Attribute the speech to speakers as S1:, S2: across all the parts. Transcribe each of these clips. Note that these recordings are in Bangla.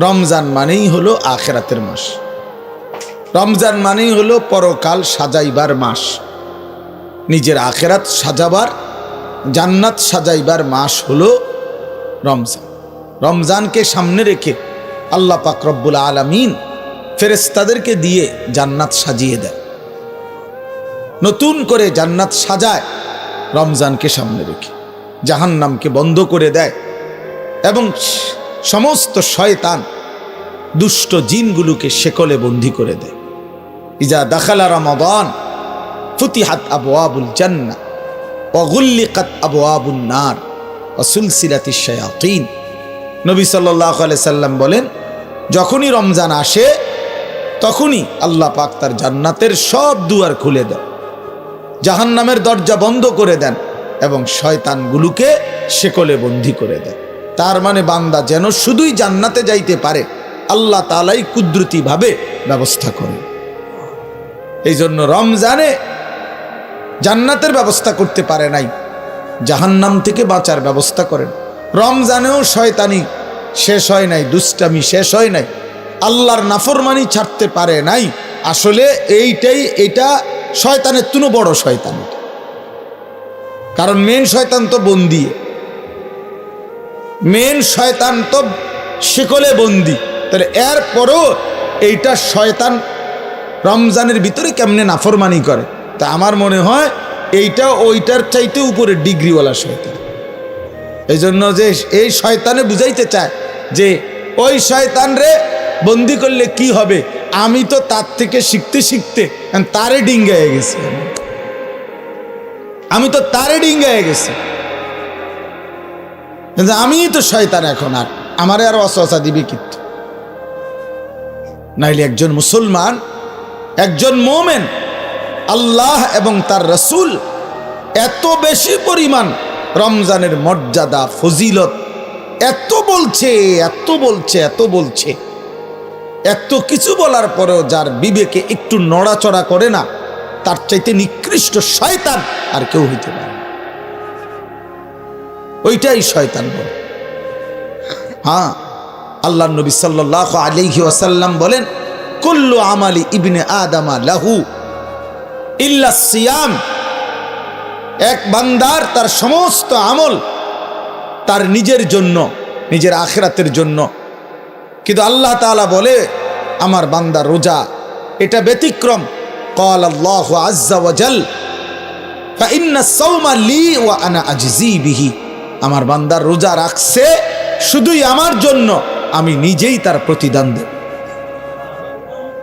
S1: রমজান মানেই হলো আখিরাতের মাস, রমজান মানেই হলো পরকাল সাজাইবার মাস, নিজের আখিরাত সাজাবার, জান্নাত সাজাইবার মাস হলো রমজান। রমজানকে সামনে রেখে আল্লাহ পাক রব্বুল আলামিন ফেরেশতাদেরকে দিয়ে জান্নাত সাজিয়ে দেয়, নতুন করে জান্নাত সাজায় রমজানকে সামনে রেখে, জাহান্নামকে বন্ধ করে দেয় এবং সমস্ত শয়তান দুষ্ট জিনগুলোকে শেকলে বন্দী করে দেয়। ইজা দাখালা রমাদান ফুতিহাত আবওয়াবুল জান্নাহ ওয়া গুল্লিকাত আবওয়াবুন নার ওয়া সুলসিলাতিশ শায়াতিন। নবী সাল্লাল্লাহু আলাইহি সাল্লাম বলেন, যখনই রমজান আসে তখনই আল্লাহ পাক তার জান্নাতের সব দুয়ার খুলে দেন, জাহান্নামের দরজা বন্ধ করে দেন এবং শয়তানগুলোকে শেকলে বন্দী করে দেন। তার মানে বান্দা যেন শুধুই জান্নাতে যাইতে পারে আল্লাহ তাআলাই কুদরতিভাবে ব্যবস্থা করেন। এই জন্য রমজানে জান্নাতের ব্যবস্থা করতে পারে নাই, জাহান্নাম থেকে বাঁচার ব্যবস্থা করেন। রমজানেও শয়তানি শেষ হয় নাই, দুষ্টামি শেষ হয় নাই, আল্লাহর নাফরমানি ছাড়তে পারে নাই। আসলে এটা শয়তানের তুনো বড় শয়তান, কারণ মেন শয়তান তো বন্দী, মেন শয়তান তো শিকলে বন্দী। তাহলে এরপরও এইটা শয়তান রমজানের ভিতরে কেমনে নাফরমানি করে, তা আমার মনে হয় এইটা ওইটার চাইতে উপরে ডিগ্রিওয়ালা শয়তান। এই জন্য যে এই শয়তানে বুঝাইতে চায় যে ওই শয়তান রে বন্দি করলে কি হবে, আমি তো তার থেকে শিখতে শিখতে তারে ডিঙ্গায় গেছি, আমি তো তারে ডিঙ্গায় গেছি, আমি তো শয়তান এখন, আর আমারে আরো অসহসা দিবি কিন্তু। নাইলে একজন মুসলমান, একজন মোমেন আল্লাহ এবং তার রসুল এত বেশি পরিমাণ রমজানের মর্যাদা ফজিলত এত বলছে, এত বলছে, এত বলছে, এত কিছু বলার পরেও যার বিবেকে একটু নড়াচড়া করে না, তার চাইতে নিকৃষ্ট শয়তান আর কেউ হইতে পারে না। ওইটাই শয়তান বলে। হ্যাঁ, আল্লাহ নবী সাল্লাল্লাহু আলাইহি ওয়াসাল্লাম বলেন, কুল্লু আমালি ইবনে আদামা লাহু ইল্লা সিয়াম। এক বান্দার তার সমস্ত আমল তার নিজের জন্য, নিজের আখিরাতের জন্য, কিন্তু আল্লাহ তাআলা বলে আমার বান্দা রোজা এটা ব্যতিক্রম। ক্বাল আল্লাহু আযজা ওয়া জাল ফাইন্না সাওমা লি ওয়া আনা আজজি বিহি। আমার বান্দা রোজা রাখছে শুধুই আমার জন্য, আমি নিজেই তার প্রতিদান দেব।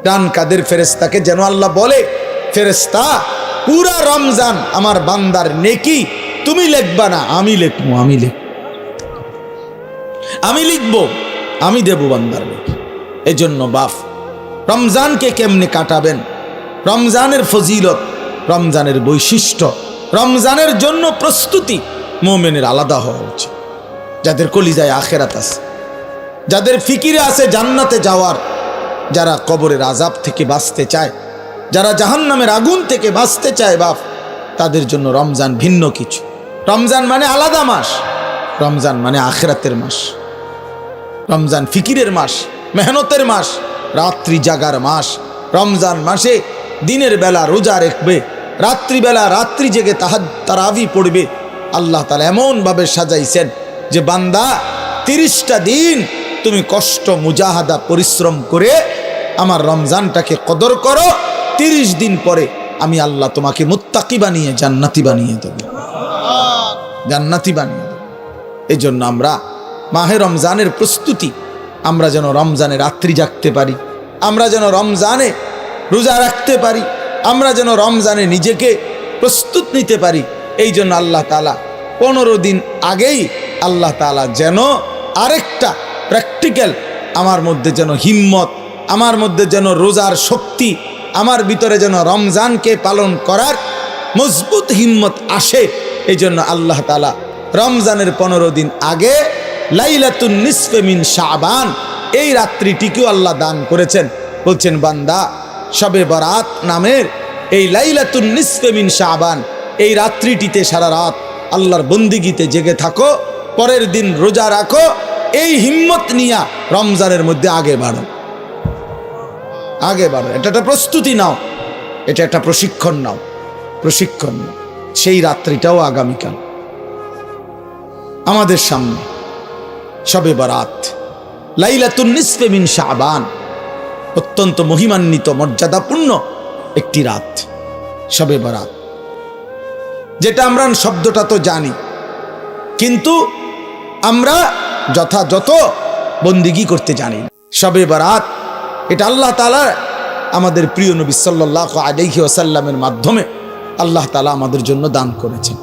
S1: ডান কাদের ফেরেশতাকে যেন আল্লাহ বলে, ফেরেশতা পুরা রমজান আমার বান্দার নেকি তুমি লিখবা না, আমি লিখবো, আমি লিখবো, আমি দেব বান্দার নেকি। এই জন্য বাপ রমজানকে কেমনে কাটাবেন, রমজানের ফজিলত, রমজানের বৈশিষ্ট্য, রমজানের জন্য প্রস্তুতি মুমিনের আলাদা হওয়া উচিত। যাদের কলিজায় আখিরাত আছে, যাদের ফিকিরে আছে জান্নাতে যাওয়ার, যারা কবরের আযাব থেকে বাঁচতে চায়, যারা জাহান্নামের আগুন থেকে বাঁচতে চায় বাপ, তাদের জন্য রমজান ভিন্ন কিছু। রমজান মানে আলাদা মাস, রমজান মানে আখিরাতের মাস, রমজান ফিকিরের মাস, মেহনতের মাস, রাত্রি জাগার মাস। রমজান মাসে দিনের বেলা রোজা রাখবে, রাত্রিবেলা রাত্রি জেগে তারাবি পড়বে। আল্লাহ তাআলা এমনভাবে সাজাইছেন যে বান্দা 30টা দিন তুমি কষ্ট মুজাহাদা পরিশ্রম করে আমার রমজানটাকে কদর করো, 30 দিন পরে আমি আল্লাহ তোমাকে মুত্তাকি বানিয়ে জান্নাতি বানিয়ে দেব, জান্নাতি বানিয়ে দেব। এই জন্য আমরা মাহে রমজানের প্রস্তুতি, আমরা যেন রমজানে রাত্রি জাগতে পারি, আমরা যেন রমজানে রোজা রাখতে পারি, আমরা যেন রমজানে নিজেকে প্রস্তুত নিতে পারি। এই জন্য আল্লাহ তাআলা 15 দিন আগেই আল্লাহ তাআলা যেন আরেকটা প্র্যাকটিক্যাল আমার মধ্যে যেন হিম্মত, আমার মধ্যে যেন রোজার শক্তি, আমার ভিতরে যেন রমজানকে পালন করার মজবুত হিম্মত আসে। এই জন্য আল্লাহ তাআলা রমজানের 15 দিন আগে লাইলাতুন নিসফে মিন শাবান এই রাত্রিটিকেও আল্লাহ দান করেছেন। বলছেন বান্দা শবে বরাত নামের এই লাইলাতুন নিসফে মিন শাবান এই রাত্রিটিতে সারা রাত আল্লাহর বন্দিগিতে জেগে থাকো, পরের দিন রোজা রাখো, এই হিম্মত নিয়া রমজানের মধ্যে আগে বাড়ো। এটা একটা প্রস্তুতি নাও, এটা একটা প্রশিক্ষণ নাও। সেই রাত্রিটাও আগামীকাল আমাদের সামনে। শবে বরাত, লাইলাতুন নিসফে মিন শাবান, অত্যন্ত মহিমান্বিত মর্যাদাপূর্ণ একটি রাত শবে বরাত, যেটা আমরা শব্দটা তো জানি, কিন্তু আমরা যথাযথ বন্দিগি করতে জানি না। শবে বরাত এটা আল্লাহ তাআলা আমাদের প্রিয় নবী সাল্লাল্লাহু আলাইহি ওয়াসাল্লামের মাধ্যমে আল্লাহ তাআলা আমাদের জন্য দান করেছেন।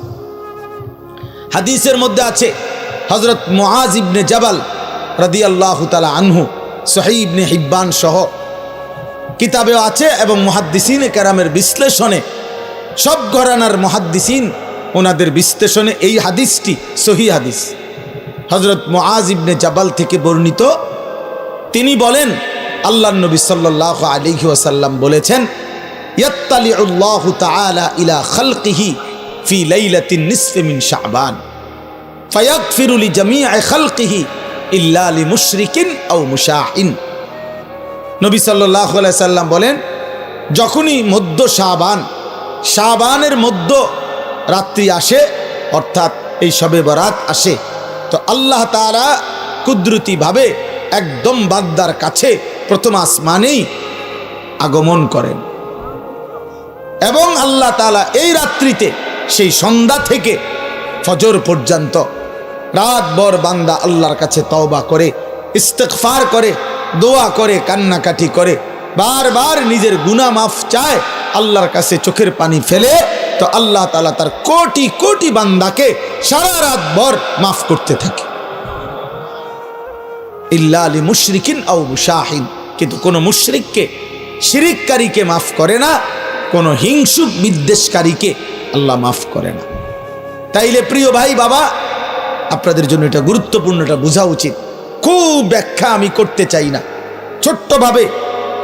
S1: হাদিসের মধ্যে আছে হযরত মুআজ ইবনে জাবাল রাদিয়াল্লাহু তাআলা আনহু, সহিহ ইবনে হিব্বান সহ কিতাবেও আছে, এবং মুহাদ্দিসিনে কেরামের বিশ্লেষণে, সব ঘরানার মুহাদ্দিসিন ওনাদের বিশ্লেষণে এই হাদিসটি সহিহ হাদিস। হযরত মুআজ ইবনে জাবাল থেকে বর্ণিত, তিনি বলেন আল্লাহর নবী সাল্লাল্লাহু আলাইহি ওয়াসাল্লাম বলেছেন, ইয়াত্তালিউল্লাহু তাআলা ইলা খালকিহি ফি লাইলাতিন নিসফি মিন শাবান ফায়াগফিরু লিজামিই খালকিহি ইল্লা লিমুশরিকিন আও মুশাহিন। নবী সাল্লাল্লাহু আলাইহি সাল্লাম বলেন, যখনই মধ্য শাবানের মধ্য রাত্রি আসে, অর্থাৎ এই শবে বরাত আসে, তো আল্লাহ তাআলা কুদরতিভাবে একদম বান্দার কাছে প্রথম আসমানেই আগমন করেন, এবং আল্লাহ তাআলা এই রাত্রিতে সেই সন্ধ্যা থেকে ফজর পর্যন্ত রাতভর বান্দা আল্লাহর কাছে তওবা করে, ইস্তিগফার করে, দোয়া করে, কান্নাকাটি করে, বারবার নিজের গুনাহ মাফ চায়, আল্লাহর কাছে চোখের পানি ফেলে, তো আল্লাহ তাআলা তার কোটি কোটি বান্দাকে সারা রাতভর মাফ করতে থাকে। ইল্লা লিমুশরিকিন আও মুশাহিন, কিন্তু কোনো মুশরিককে, শিরিককারীকে মাফ করে না, কোনো হিংসুক বিদ্বেষকারীকে আল্লাহ মাফ করে না। তাইলে প্রিয় ভাই বাবা, আপনাদের জন্য এটা গুরুত্বপূর্ণ, এটা বোঝা উচিত। খুব ব্যাখ্যা আমি করতে চাই না, ছোট্টভাবে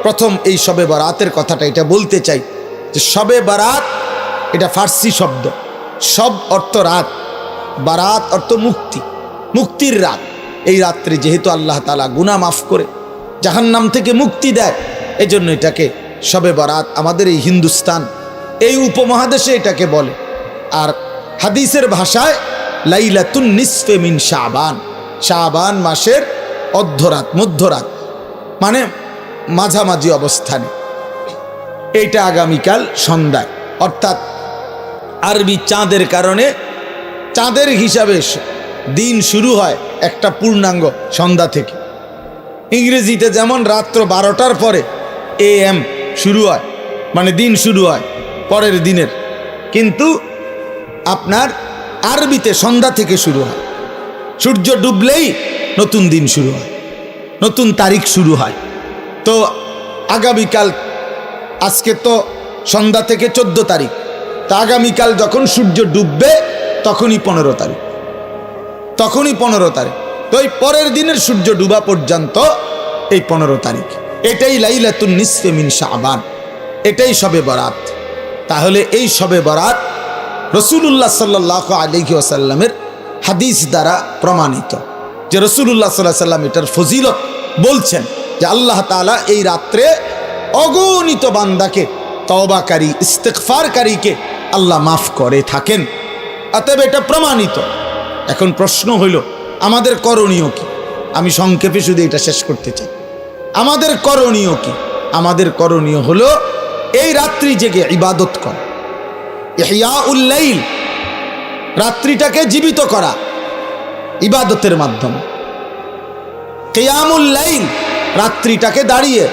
S1: প্রথম এই শবে বরাতের কথাটা এটা বলতে চাই যে শবে বরাত এটা ফার্সি শব্দ, সব অর্থ রাত, বারাত অর্থ মুক্তি, মুক্তির রাত। এই রাত্রে যেহেতু আল্লাহ তাআলা গুনাহ মাফ করে জাহান্নাম থেকে মুক্তি দেয়, এজন্য এটাকে শবে বরাত আমাদের এই হিন্দুস্তান, এই উপমহাদেশে এটাকে বলে। আর হাদিসের ভাষায় লাইলাতুন নিসফে মিন শাবান, শাবান মাসের অর্ধরাত, মধ্যরাত, মানে মাঝামাঝি অবস্থানে। এইটা আগামীকাল সন্ধ্যায়, অর্থাৎ আরবি চাঁদের কারণে চাঁদের হিসাবে দিন শুরু হয় একটা পূর্ণাঙ্গ সন্ধ্যা থেকে। ইংরেজিতে যেমন রাত্র 12টার পরে AM শুরু হয়, মানে দিন শুরু হয় পরের দিনের, কিন্তু আপনার আরবিতে সন্ধ্যা থেকে শুরু হয়। সূর্য ডুবলেই নতুন দিন শুরু হয়, নতুন তারিখ শুরু হয়। তো আগামীকাল, আজকে তো সন্ধ্যা থেকে 14 তারিখ, তা আগামীকাল যখন সূর্য ডুববে তখনই 15 তারিখ, তো এই পরের দিনের সূর্য ডুবা পর্যন্ত এই 15 তারিখ, এটাই লাইলাতুন নিসফে মিন শাবান, এটাই শবে বরাত। তাহলে এই শবে বরাত রাসূলুল্লাহ সাল্লাল্লাহু আলাইহি ওয়াসাল্লামের হাদিস দ্বারা প্রমাণিত, যে রাসূলুল্লাহ সাল্লাল্লাহু আলাইহি ওয়াসাল্লাম এটার ফজিলত বলছেন, যে আল্লাহ তাআলা এই রাত্রে অগণিত বান্দাকে, তওবাকারী, ইস্তিগফারকারীকে আল্লাহ মাফ করে থাকেন। অতএব এটা প্রমাণিত। এখন প্রশ্ন হইল, আমাদের করণীয় কি? আমি সংক্ষেপে শুধু এটা শেষ করতে চাই। আমাদের করণীয় কি? আমাদের করণীয় হলো এই রাত্রি জেগে ইবাদত করা, ইহয়াউল লাইল, রাত্রিটাকে জীবিত করা ইবাদতের মাধ্যমে। কিয়ামুল লাইল, রাত্রিটাকে দাঁড়িয়ে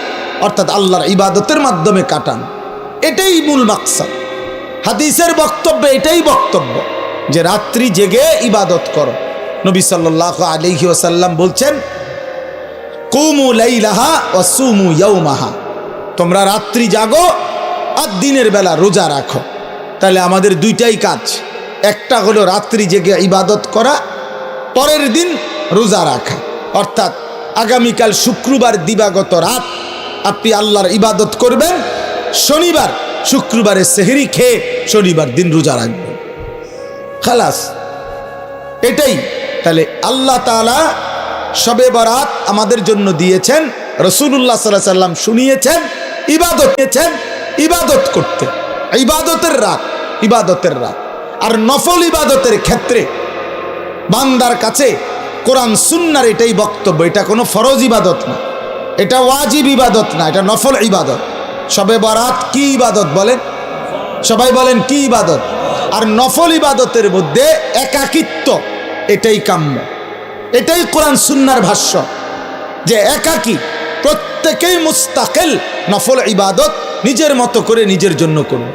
S1: অর্থাৎ আল্লাহর ইবাদতের মাধ্যমে কাটানো, এটাই মূল মাকসাদ। হাদিসের বক্তব্যে এটাই বক্তব্য যে রাত্রি জেগে ইবাদত করো। নবী সাল্লাল্লাহু আলাইহি ওয়াসাল্লাম বলছেন, কুমু লাইলাহা ওয়া সুমু ইয়াওমাহা, তোমরা রাত্রি জাগো আর দিনের বেলা রোজা রাখো। তাহলে আমাদের দুইটাই কাজ, একটা হলো রাত্রি জেগে ইবাদত করা, পরের দিন রোজা রাখা। অর্থাৎ আগামীকাল শুক্রবার দিবাগত রাত আপনি আল্লাহর ইবাদত করবেন, শনিবার শুক্রবারের সেহরি খেয়ে শনিবার দিন রোজা রাখবেন, খালাস, এটাই। তাহলে আল্লাহ তাআলা শবে বরাত আমাদের জন্য দিয়েছেন, রাসূলুল্লাহ সাল্লাল্লাহু আলাইহি সাল্লাম শুনিয়েছেন ইবাদত করতে। ইবাদতের রাত। আর নফল ইবাদতের ক্ষেত্রে বান্দার কাছে কোরআন সুন্নাহর এটাই বক্তব্য, এটা কোনো ফরজ ইবাদত না, এটা ওয়াজিব ইবাদত না, এটা নফল ইবাদত। শবে বরাত কি ইবাদত বলেন? সবাই বলেন কি ইবাদত? আর নফল ইবাদতের মধ্যে একাকিত্ব, এটাই কাম্য, এটাই কোরআন সুন্নাহর ভাষ্য, যে একাকী, প্রত্যেকেই মুস্তাকিল নফল ইবাদত নিজের মতো করে নিজের জন্য করবে,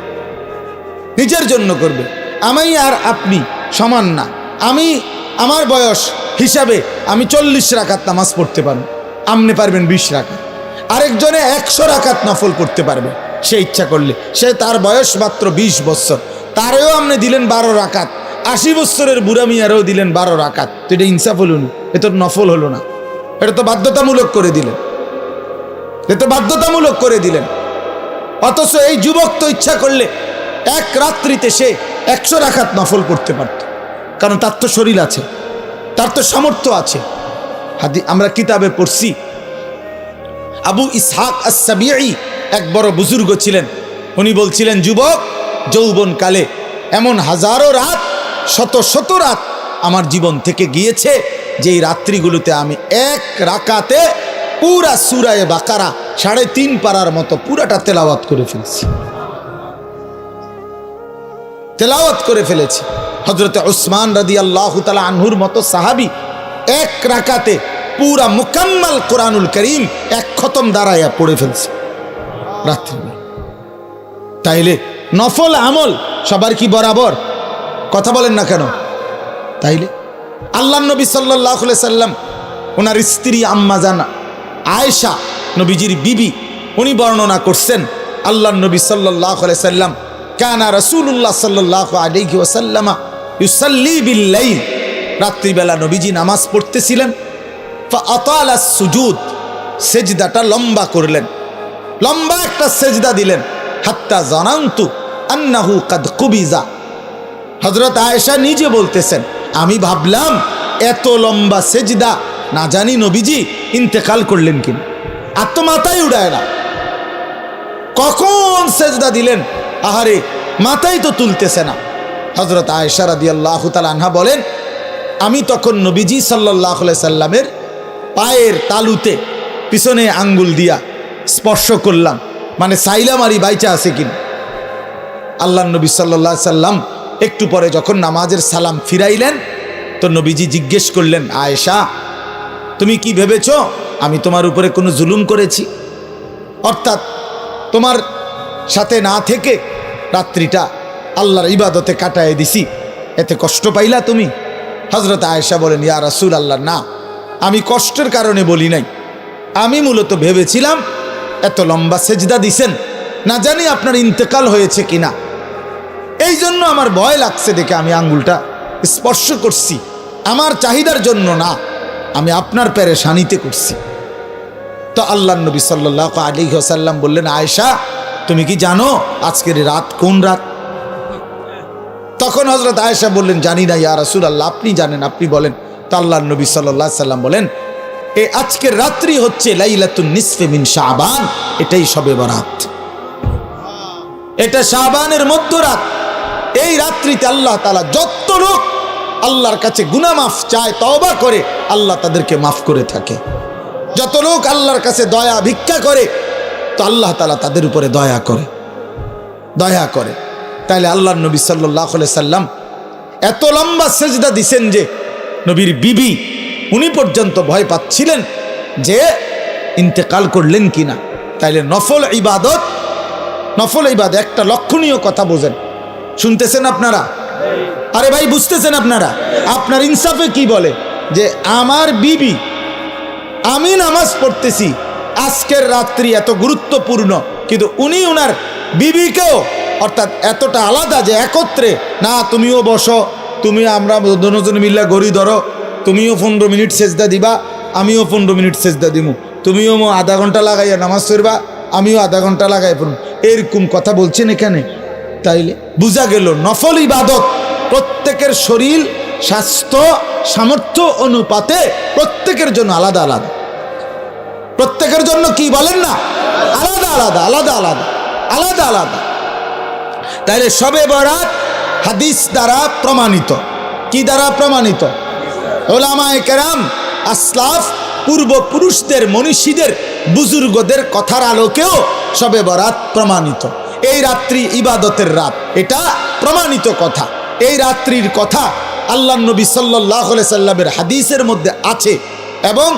S1: নিজের জন্য করবে। আমি আর আপনি সমান না। আমার বয়স হিসাবে আমি 40 রাকাত নামাজ পড়তে পারবো, আপনি পারবেন 20 রাকাত, আরেকজনে 100 রাকাত নফল পড়তে পারবে সে ইচ্ছা করলে। সে তার বয়স মাত্র 20 বছর, তারেও আপনি দিলেন 12 রাকাত, 80 বছরের বুড়া মিয়ারেও দিলেন 12 রাকাত। তো এটা ইনসাফ হলো না, এটা তো নফল হলো না, এটা তো বাধ্যতামূলক করে দিলেন, এটা বাধ্যতামূলক করে দিলেন। অথচ এই যুবক তো ইচ্ছা করলে এক রাত্রিতে সে 100 রাকাত নফল পড়তে পারত, কারণ তার তো শরীর আছে, তার তো সামর্থ্য আছে। আমরা কিতাবে পড়ছি, আবু ইসহাক আস-সাবিঈ এক বড় বুজুর্গ ছিলেন। উনি বলছিলেন, যুবক যৌবনকালে এমন হাজারো রাত, শত শত রাত আমার জীবন থেকে গিয়েছে, যে এই রাত্রিগুলোতে আমি এক রাকাতে পুরা সূরা বাকারা 3.5 পারার মতো পুরাটা তেলাওয়াত করে ফেলেছি। হযরতে উসমান রাদিয়াল্লাহু তাআলা আনহুর মতো সাহাবী এক রাকাতে পুরা মুকাম্মাল কোরআনুল কারীম এক খতম দাঁড়াইয়া পড়ে ফেলছে রাত্রিবেলা। তাইলে নফল আমল সবার কি বরাবর? কথা বলেন না কেন? তাইলে আল্লাহর নবী সাল্লাল্লাহু আলাইহি সাল্লাম, ওনার স্ত্রী আম্মা জান আয়েশা, নবীজির বিবি, উনি বর্ণনা করছেন, আল্লাহর নবী সাল্লাল্লাহু আলাইহি সাল্লাম কানা রাসূলুল্লাহ সাল্লাল্লাহু আলাইহি ওয়াসাল্লাম ইউসাল্লি বিল লাইল, রাত্রিবেলা নবীজি নামাজ পড়তেছিলেন। ফাআতালা সুজুদ, সেজদাটা লম্বা করলেন, লম্বা একটা সেজদা দিলেন। হাত্তা জানান্তু আন্নাহু কাদ কুবিজা, হযরত আয়েশা নিজে বলতেছেন, আমি ভাবলাম এত লম্বা সেজদা, না জানি নবীজি ইন্তেকাল করলেন কিনা। আর তো মাথায় উড়ায় না, কখন সেজদা দিলেন, আহারে মাথায় তো তুলতেছে না। হযরত আয়েশা রাদিয়াল্লাহু তাআলা আনহা বলেন, আমি তখন নবীজি সাল্লাল্লাহু আলাইহি সাল্লামের পায়ের তালুতে পিছনে আঙ্গুল দিয়া স্পর্শ করলাম, মানে সাইলাম আরি বাইচা আছে কিনা। আল্লাহর নবী সাল্লাল্লাহু আলাইহি সাল্লাম একটু পরে যখন নামাজের সালাম ফিরাইলেন, তো নবীজি জিজ্ঞেস করলেন, আয়েশা তুমি কি ভেবেছো আমি তোমার উপরে কোনো জুলুম করেছি? অর্থাৎ তোমার সাথে না থেকে রাত্রিটা আল্লাহর ইবাদতে কাটায় দিছি, এতে কষ্ট পাইলা তুমি? হযরত আয়েশা বলেন, ইয়া রাসূলুল্লাহ, না, আমি কষ্টের কারণে বলি নাই, আমি মূলত ভেবেছিলাম এত লম্বা সেজদা দিছেন, না জানি আপনার ইন্তেকাল হয়েছে কিনা, এই জন্য আমার ভয় লাগছে দেখে আমি আঙ্গুলটা স্পর্শ করছি, আমার চাহিদার জন্য না, আমি আপনার পেরেশানিতে করছি। তো আল্লাহর নবী সাল্লাল্লাহু আলাইহি ওয়াসাল্লাম বললেন, আয়েশা তুমি কি জানো আজকের রাত কোন রাত? তখন হযরত আয়েশা বললেন, জানি না ইয়া রাসূলুল্লাহ, আপনি জানেন, আপনি বলেন। তো আল্লাহর নবী সাল্লাল্লাহু আলাইহি ওয়াসাল্লাম বলেন, এই আজকের রাত্রি হচ্ছে লাইলাতুন নিসফে মিন শাবান, এটাই শবে বরাত, এটা শাবানের মধ্যরাত। এই রাত্রিতে আল্লাহ তাআলা যত লোক আল্লাহর কাছে গুনাহ মাফ চায়, তওবা করে, আল্লাহ তাদেরকে মাফ করে থাকে। যত লোক আল্লাহর কাছে দয়া ভিক্ষা করে, তো আল্লাহ তাআলা তাদের উপরে দয়া করে। তাইলে আল্লাহর নবী সাল্লাল্লাহু আলাইহি সাল্লাম এত লম্বা সেজদা দিছেন যে নবীর বিবি উনি পর্যন্ত ভয় পাচ্ছিলেন যে ইন্তেকাল করলেন কিনা। তাইলে নফল ইবাদত একটা লক্ষণীয় কথা বোঝেন, শুনতেছেন আপনারা? আরে ভাই বুঝতেছেন আপনারা? আপনার ইনসাফে কি বলে যে আমার বিবি, আমি নামাজ পড়তেছি, আজকের রাত্রি এত গুরুত্বপূর্ণ, কিন্তু উনি উনার বিবিকেও, অর্থাৎ এতটা আলাদা যে একত্রে না, তুমিও বসো, আমরা দুজন মিল্লা গড়ি ধরো, তুমিও 15 মিনিট সেজদা দিবা, আমিও 15 মিনিট সেজদা দিমু, তুমিও আধা ঘন্টা লাগাইয়া নামাজ পড়বা, আমিও আধা ঘন্টা লাগাই পড়ব, এরকম কথা বলছেন এখানে। তাইলে বোঝা গেল নফল ইবাদত প্রত্যেকের শরীর স্বাস্থ্য সামর্থ্য অনুপাতে প্রত্যেকের জন্য আলাদা আলাদা। প্রত্যেকের জন্য কি বলেন না, আলাদা আলাদা আলাদা আলাদা আলাদা আলাদা। তাইলে শবে বরাত হাদিস দ্বারা প্রমাণিত। কি দ্বারা প্রমাণিত? উলামায়ে কেরাম, আসলাফ, পূর্বপুরুষদের, মনীষীদের, বুজুর্গদের কথার আলোকেও শবে বরাত প্রমাণিত। এই রাত্রি ইবাদতের রাত, এটা প্রমাণিত কথা। এই রাত্রির কথা আল্লাহর নবী সাল্লাল্লাহু আলাইহি সাল্লামের হাদিসের মধ্যে আছে এবং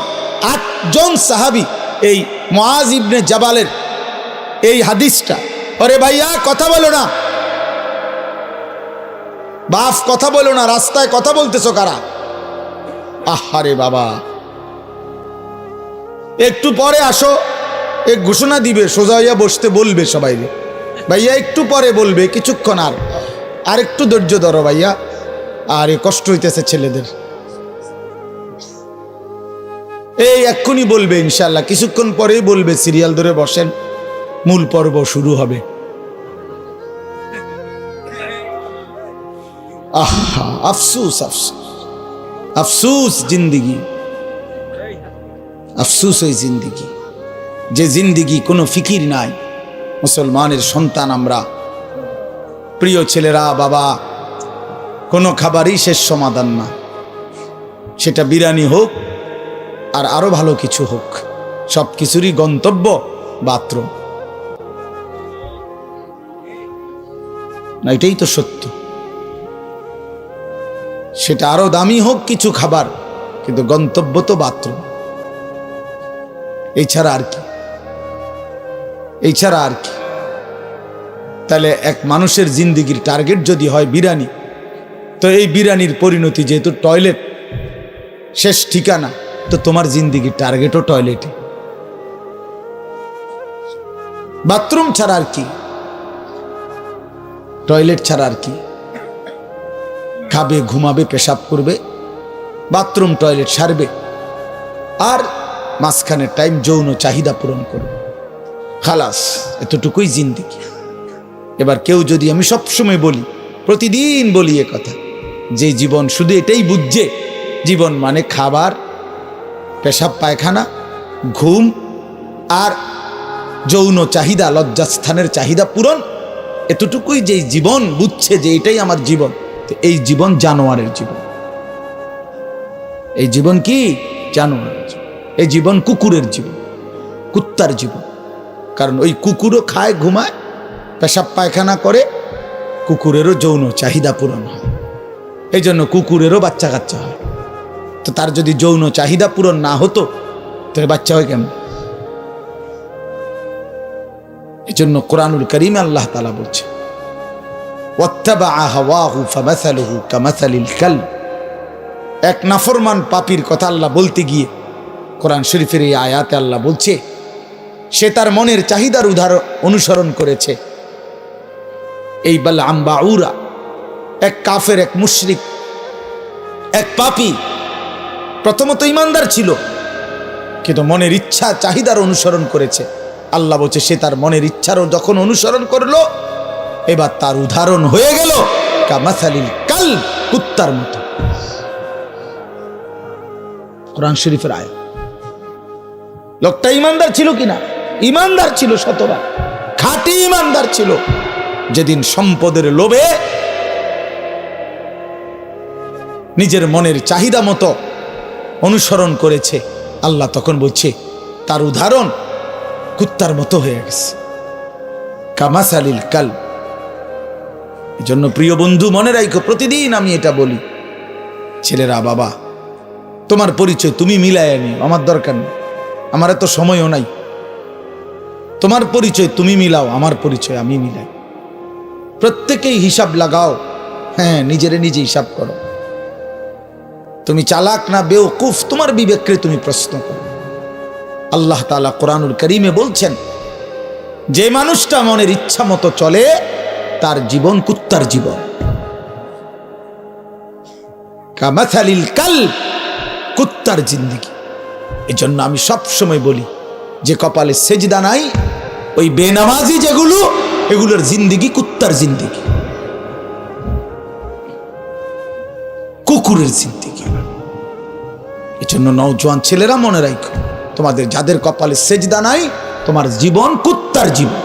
S1: 8 জন সাহাবী এই মুআজ ইবনে জাবালের এই হাদিসটা, আরে ভাইয়া কথা বলো না, বাপ কথা বলো না, রাস্তায় কথা বলতেছো কারা? আহারে বাবা, একটু পরে আসো, এক ঘোষণা দিবে, সোজা হইয়া বসতে বলবে সবাই, ভাইয়া একটু পরে বলবে, কিছুক্ষণ আর একটু ধৈর্য ধরো ভাইয়া, আর কষ্ট হইতেছে ছেলেদের। এই এক্ষুনি বলবে ইনশাল্লাহ, কিছুক্ষণ পরেই বলবে, সিরিয়াল ধরে বসেন, মূল পর্ব শুরু হবে। আহা, আফসুস আফসুস আফসুস জিন্দিগি, আফসুস ওই জিন্দিগি, যে জিন্দিগি কোনো ফিকির নাই। মুসলমানের সন্তান আমরা, প্রিয় ছেলেরা, বাবা, কোনো খাবারই শেষ সমাধান না। সেটা বিরিয়ানি হোক আর আরো ভালো কিছু হোক, সব কিছুরই গন্তব্য বাথরুম। না, এটাই তো সত্য। সেটা আরো দামি হোক কিছু খাবার, কিন্তু গন্তব্য তো বাথরুম। এছাড়া আর কি, এছাড়া আর কি? তাহলে এক মানুষের জিন্দিগির টার্গেট যদি হয় বিরিয়ানি, তো এই বিরিয়ানির পরিণতি যেহেতু টয়লেট শেষ ঠিকানা, তো তোমার জিন্দিগির টার্গেটও টয়লেটে। বাথরুম ছাড়া আর কি, টয়লেট ছাড়া আর কি? খাবে, ঘুমাবে, পেশাব করবে, বাথরুম টয়লেট সারবে, আর মাঝখানে টাইম যৌন চাহিদা পূরণ করবে, খালাস, এতটুকুই জিন্দিগি। এবার কেউ যদি, আমি সবসময় বলি, প্রতিদিন বলি এ কথা, যে জীবন শুধু এটাই বুঝছে, জীবন মানে খাবার, পেশাব পায়খানা, ঘুম আর যৌন চাহিদা, লজ্জাস্থানের চাহিদা পূরণ, এতটুকুই যে জীবন বুঝছে যে এটাই আমার জীবন, এই জীবন জানোয়ারের জীবন। এই জীবন কি? জানোয়ারের জীবন। এই জীবন কুকুরের জীবন, কুত্তার জীবন। কারণ ওই কুকুরও খায়, ঘুমায়, পেশাব পায়খানা করে, কুকুরেরও যৌন চাহিদা পূরণ হয়। এই জন্য কুকুরেরও বাচ্চা কাচ্চা হয়। তো তার যদি যৌন চাহিদা পূরণ না হতো, তাহলে বাচ্চা হয় কেমন? এই জন্য কোরআনুল কারীমে আল্লাহ তাআলা বলছে, ওয়াত্তাবাআ হাওয়াহু ফামাসালুহু কামাসালিল কালব। এক নাফরমান পাপীর কথা আল্লাহ বলতে গিয়ে কোরআন শরীফের এই আয়াতে আল্লাহ বলছে, সে তার মনের চাহিদার অনুসরণ করেছে। এই বালআম বাউরা, এক কাফের, এক মুশরিক, এক পাপী, প্রথমত ইমানদার ছিল, কিন্তু মনের ইচ্ছা চাহিদার অনুসরণ করেছে। আল্লাহ বলছে, সে তার মনের ইচ্ছারও যখন অনুসরণ করলো, এবার তার উদাহরণ হয়ে গেল কামাসালিল কালব, কুত্তার মতো। কোরআন শরীফের আয়াত। লোকটা ইমানদার ছিল কিনা? ইমানদার ছিল, শতবার খাঁটি ইমানদার ছিল। যেদিন সম্পদের লোভে নিজের মনের চাহিদা মতো অনুসরণ করেছে, আল্লাহ তখন বলছে তার উদাহরণ কুত্তার মতো হয়ে গেছে, কামাসালিল কালব। এজন্য প্রিয় বন্ধু, মনে রাখো, প্রতিদিন আমি এটা বলি, ছেলেরা, বাবা, তোমার পরিচয় তুমি মিলাইয়া নিও, আমার দরকার নেই, আমার এত সময়ও নাই। তোমার পরিচয় তুমি মিলাও, আমার পরিচয় আমি মিলাই। প্রত্যেকেই হিসাব লাগাও, হ্যাঁ, নিজেরে নিজে হিসাব করো। তুমি চালাক না বেওকুফ, তোমার বিবেককে তুমি প্রশ্ন করো। আল্লাহ তাআলা কোরআনুল কারীমে বলছেন, যে মানুষটা মনের ইচ্ছা মতো চলে, তার জীবন কুত্তার জীবন। কামাসালিল কালব, কুত্তার জিন্দিগি। এজন্য আমি সব সময় বলি, যে কপালে সেজদা নাই, ওই বেনামাজি যেগুলো, এগুলোর জিন্দিগি কুত্তার জিন্দিগি। কুকুরের জিন্দেগি। এজন্য নওজোয়ান ছেলেরা মনে রাখো, তোমাদের যাদের কপালে সেজদা নাই, তোমার জীবন কুত্তার জীবন।